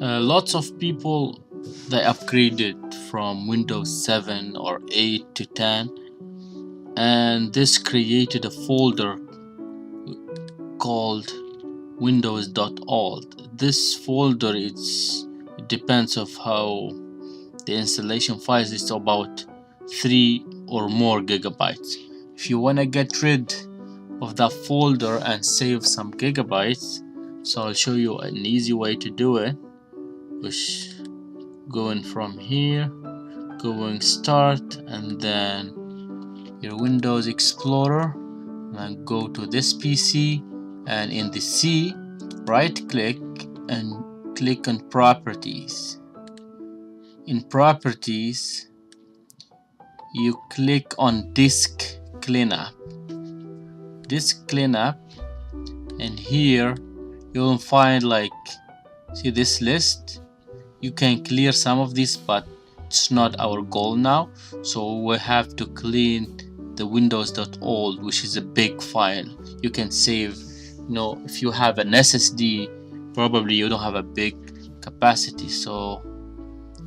Lots of people, they upgraded from Windows 7 or 8 to 10, and this created a folder called Windows.old. This folder, it depends of how the installation files is about 3 or more gigabytes. If you want to get rid of that folder and save some gigabytes, so I'll show you an easy way to do it, which going from here, going start, and then your Windows Explorer, and go to this PC, and in the C, right click and click on properties. In properties, you click on disk cleanup, and here you'll find, like, see this list. You can clear some of this, but it's not our goal now, so we have to clean the Windows.old, which is a big file. You can save, if you have an SSD, probably you don't have a big capacity, so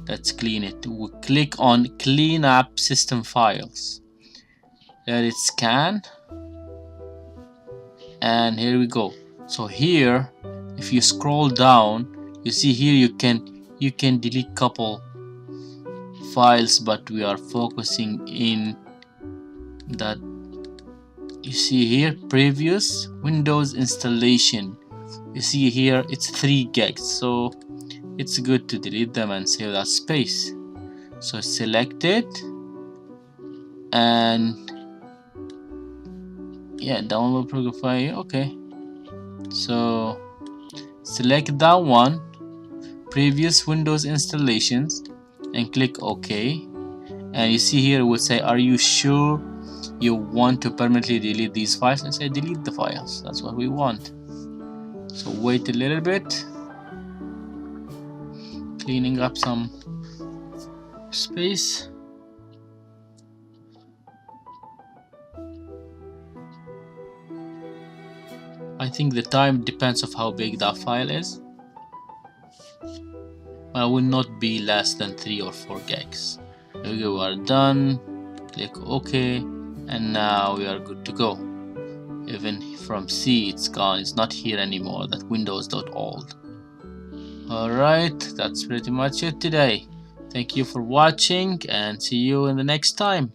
let's clean it. We click on clean up system files, let it scan, and here we go. So here, if you scroll down, you see here you can delete couple files, but we are focusing in that. You see here previous Windows installation, you see here it's 3 gigs, so it's good to delete them and save that space. So select it, and yeah, download program file. Okay, so select that one, previous Windows installations, and click OK. And you see here it will say, are you sure you want to permanently delete these files? And say delete the files, that's what we want. So wait a little bit, cleaning up some space. I think the time depends of how big that file is, but it will not be less than 3 or 4 gigs. Okay, we are done, click OK, and now we are good to go. Even from C it's gone, it's not here anymore, that Windows.old. Alright, that's pretty much it today. Thank you for watching, and see you in the next time.